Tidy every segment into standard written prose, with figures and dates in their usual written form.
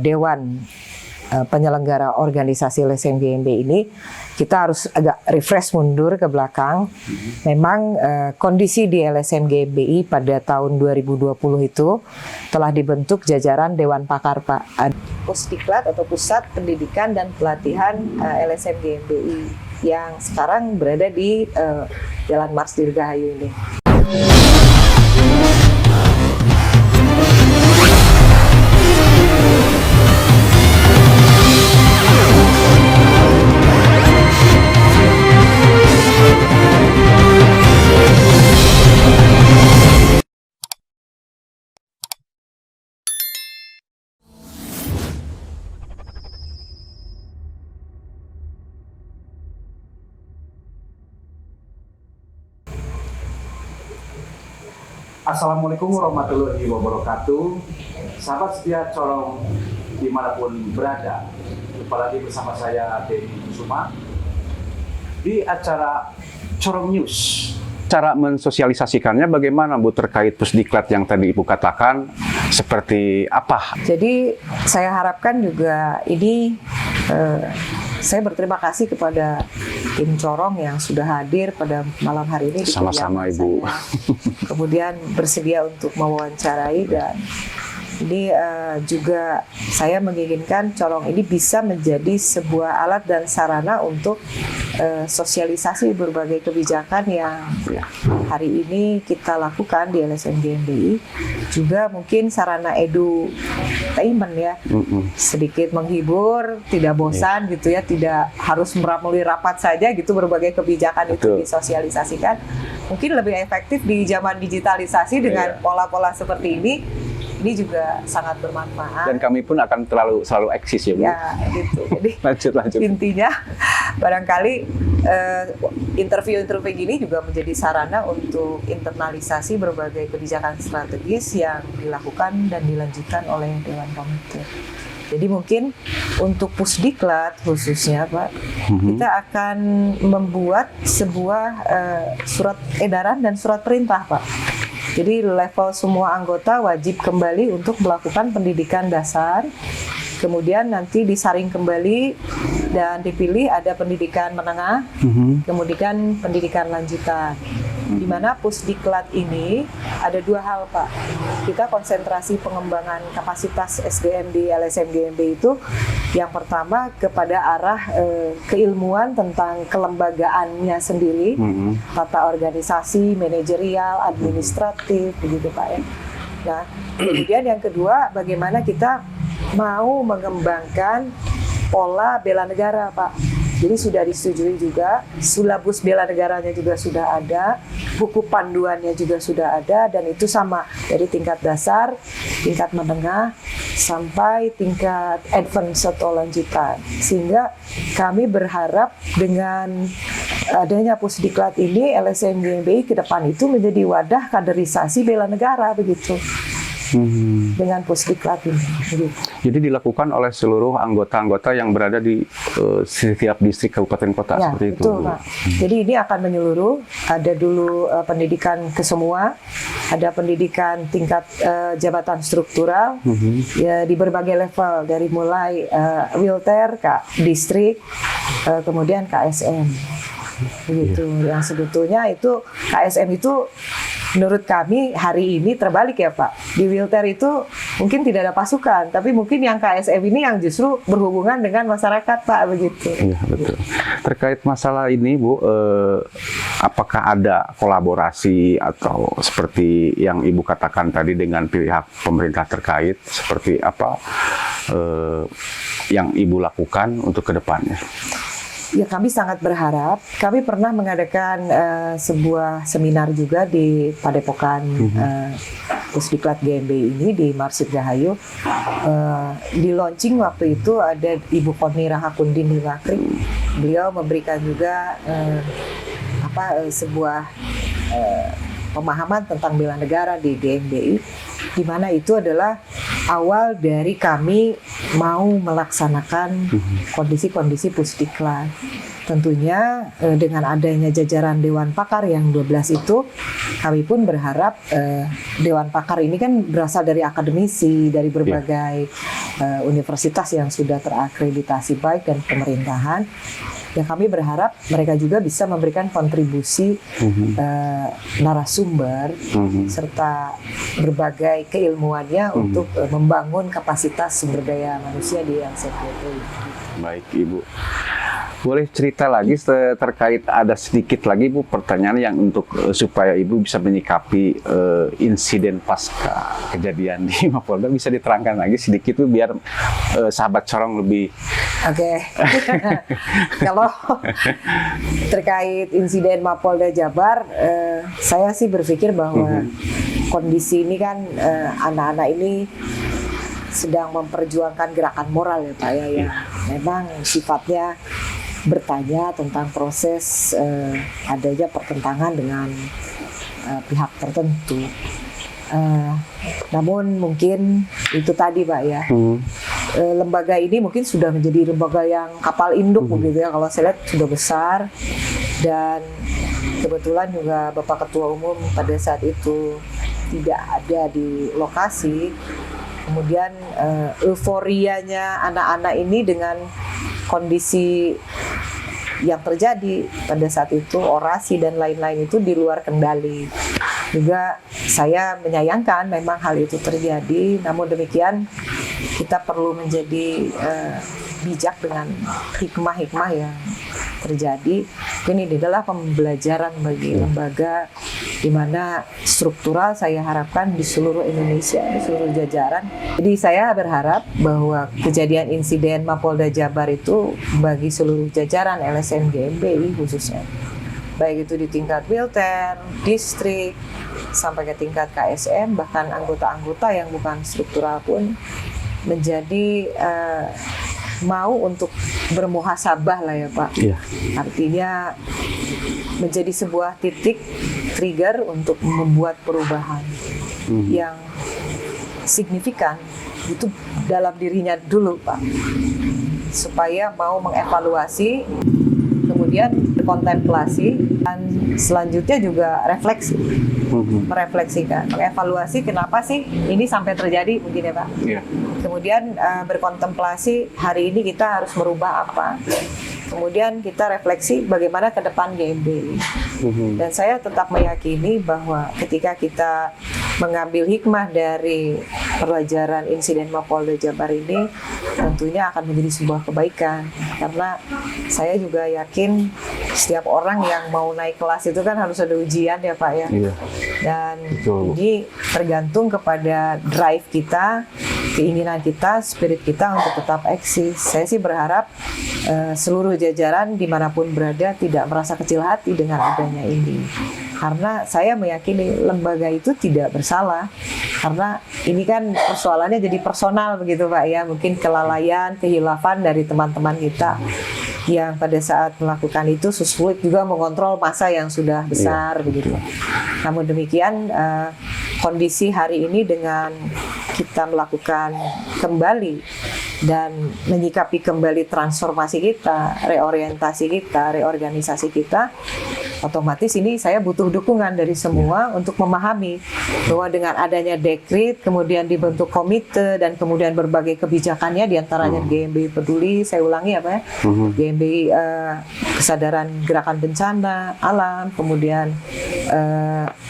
Dewan Penyelenggara Organisasi LSM GMB ini, kita harus agak refresh mundur ke belakang. Memang kondisi di LSM GMBI pada tahun 2020 itu telah dibentuk jajaran Dewan Pakar Pak. Pusdiklat atau Pusat Pendidikan dan Pelatihan LSM GMBI yang sekarang berada di Jalan Mars Dirgahayu ini. Assalamualaikum warahmatullahi wabarakatuh. Sahabat setia Corong dimanapun berada, jumpa lagi bersama saya Denny Kusuma di acara Corong News. Cara mensosialisasikannya bagaimana Bu terkait Pusdiklat yang tadi Ibu katakan, seperti apa? Jadi saya harapkan juga ini saya berterima kasih kepada tim Corong yang sudah hadir pada malam hari ini. Sama-sama Ibu. Kemudian bersedia untuk mewawancarai, dan ini juga saya menginginkan Corong ini bisa menjadi sebuah alat dan sarana untuk sosialisasi berbagai kebijakan yang hari ini kita lakukan di LSM GMBI. Juga mungkin sarana edutainment ya, sedikit menghibur, tidak bosan gitu ya, tidak harus melalui rapat saja gitu berbagai kebijakan itu disosialisasikan. Mungkin lebih efektif di zaman digitalisasi dengan pola-pola seperti ini. Ini juga sangat bermanfaat. Dan kami pun akan selalu eksis ya Bu. Ya gitu. Jadi lanjut. Intinya barangkali interview-interview gini juga menjadi sarana untuk internalisasi berbagai kebijakan strategis yang dilakukan dan dilanjutkan oleh Dewan Komite. Jadi mungkin untuk Pusdiklat khususnya Pak, kita akan membuat sebuah surat edaran dan surat perintah Pak. Jadi level semua anggota wajib kembali untuk melakukan pendidikan dasar, kemudian nanti disaring kembali dan dipilih ada pendidikan menengah, kemudian pendidikan lanjutan. Di mana Pusdiklat ini ada dua hal Pak. Kita konsentrasi pengembangan kapasitas SDM di LSM GMB itu yang pertama kepada arah keilmuan tentang kelembagaannya sendiri, tata organisasi, manajerial, administratif, begitu Pak ya. Nah, kemudian yang kedua bagaimana kita mau mengembangkan pola bela negara Pak. Jadi sudah disetujui juga, silabus bela negaranya juga sudah ada, buku panduannya juga sudah ada, dan itu sama dari tingkat dasar, tingkat menengah, sampai tingkat advance atau lanjutan. Sehingga kami berharap dengan adanya Pusdiklat ini, LSM GMBI ke depan itu menjadi wadah kaderisasi bela negara begitu. Dengan Pusdiklat ini. Jadi dilakukan oleh seluruh anggota-anggota yang berada di setiap distrik kabupaten kota ya, seperti itu. Betul, Pak. Jadi ini akan menyeluruh. Ada dulu pendidikan ke semua, ada pendidikan tingkat jabatan struktural ya, di berbagai level dari mulai Wilter, distrik, kemudian KSM. Begitu. Yang sebetulnya itu KSM itu menurut kami hari ini terbalik ya Pak. Di Wilter itu mungkin tidak ada pasukan, tapi mungkin yang KSM ini yang justru berhubungan dengan masyarakat Pak, begitu. Iya betul. Terkait masalah ini Bu, apakah ada kolaborasi atau seperti yang Ibu katakan tadi dengan pihak pemerintah terkait, seperti apa yang Ibu lakukan untuk kedepannya? Ya kami sangat berharap. Kami pernah mengadakan sebuah seminar juga di Padepokan Pusdiklat GMB ini di Mars Dirgahayu. Di launching waktu itu ada Ibu Koni Rahakundin Hilakri. Beliau memberikan juga sebuah pemahaman tentang bela negara di GMBI, di mana itu adalah awal dari kami mau melaksanakan kondisi-kondisi pusdiklat. Tentunya dengan adanya jajaran Dewan Pakar yang 12 itu, kami pun berharap Dewan Pakar ini kan berasal dari akademisi, dari berbagai universitas yang sudah terakreditasi baik dan pemerintahan. Ya kami berharap mereka juga bisa memberikan kontribusi narasumber serta berbagai keilmuannya untuk membangun kapasitas sumber daya manusia di LCPT. Baik Ibu, boleh cerita lagi terkait ada sedikit lagi Bu pertanyaan yang untuk supaya Ibu bisa menyikapi insiden pasca kejadian di Mapolda, bisa diterangkan lagi sedikit Bu biar sahabat Corong lebih. Oke. Kalau terkait insiden Mapolda Jabar, saya sih berpikir bahwa kondisi ini kan anak-anak ini sedang memperjuangkan gerakan moral ya Pak ya, yang memang sifatnya bertanya tentang proses adanya pertentangan dengan pihak tertentu. Namun mungkin itu tadi Pak ya, lembaga ini mungkin sudah menjadi lembaga yang kapal induk begitu ya, kalau saya lihat sudah besar, dan kebetulan juga Bapak Ketua Umum pada saat itu tidak ada di lokasi. Kemudian euforianya anak-anak ini dengan kondisi yang terjadi pada saat itu, orasi dan lain-lain itu di luar kendali. Juga saya menyayangkan memang hal itu terjadi, namun demikian kita perlu menjadi bijak dengan hikmah-hikmah yang terjadi. Ini adalah pembelajaran bagi lembaga di mana struktural saya harapkan di seluruh Indonesia, di seluruh jajaran. Jadi saya berharap bahwa kejadian insiden Mapolda Jabar itu bagi seluruh jajaran LSM GMBI khususnya, baik itu di tingkat Wilter, distrik, sampai ke tingkat KSM, bahkan anggota-anggota yang bukan struktural pun menjadi mau untuk bermuhasabah lah ya Pak. Iya. Artinya menjadi sebuah titik trigger untuk membuat perubahan yang signifikan itu dalam dirinya dulu Pak, supaya mau mengevaluasi, kemudian kontemplasi, dan selanjutnya juga refleksi, merefleksikan, mengevaluasi kenapa sih ini sampai terjadi mungkin ya Pak. Yeah. Kemudian berkontemplasi, hari ini kita harus merubah apa. Kemudian kita refleksi bagaimana ke depan GMBI. Dan saya tetap meyakini bahwa ketika kita mengambil hikmah dari pelajaran insiden Mapolda Jabar ini, tentunya akan menjadi sebuah kebaikan. Karena saya juga yakin setiap orang yang mau naik kelas itu kan harus ada ujian ya Pak ya. Iya. Dan ini tergantung kepada drive kita, keinginan kita, spirit kita untuk tetap eksis. Saya sih berharap seluruh jajaran dimanapun berada tidak merasa kecil hati dengan adanya ini. Karena saya meyakini lembaga itu tidak bersalah. Karena ini kan persoalannya jadi personal begitu Pak ya. Mungkin kelalaian, kehilafan dari teman-teman kita yang pada saat melakukan itu sulit juga mengontrol massa yang sudah besar begitu. Namun demikian kondisi hari ini dengan kita melakukan kembali dan menyikapi kembali transformasi kita, reorientasi kita, reorganisasi kita, otomatis ini saya butuh dukungan dari semua untuk memahami bahwa dengan adanya dekret, kemudian dibentuk komite, dan kemudian berbagai kebijakannya diantaranya GMBI Peduli, saya ulangi apa ya, GMBI kesadaran gerakan bencana alam, kemudian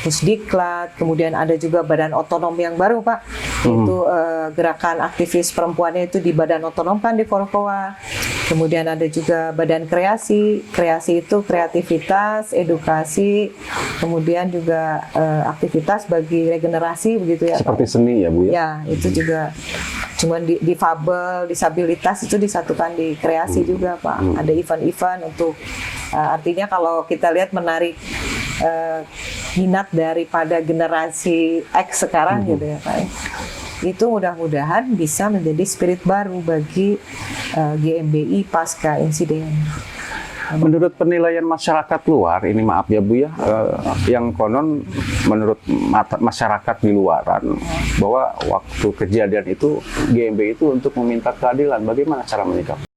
Pusdiklat, kemudian ada juga badan otonom yang baru Pak, itu gerakan aktivis perempuannya itu di badan otonom kan di Forkoa. Kemudian ada juga badan kreasi itu kreativitas, edukasi, kemudian juga aktivitas bagi regenerasi begitu ya. Seperti seni ya Bu ya? Ya, itu juga cuman difabel, disabilitas itu disatukan di kreasi juga Pak. Ada event-event untuk artinya kalau kita lihat menarik minat daripada generasi X sekarang gitu ya Pak. Itu mudah-mudahan bisa menjadi spirit baru bagi GMBI pasca insiden. Menurut penilaian masyarakat luar, ini maaf ya Bu ya, yang konon menurut masyarakat di luaran bahwa waktu kejadian itu GMB itu untuk meminta keadilan. Bagaimana cara menyikapi?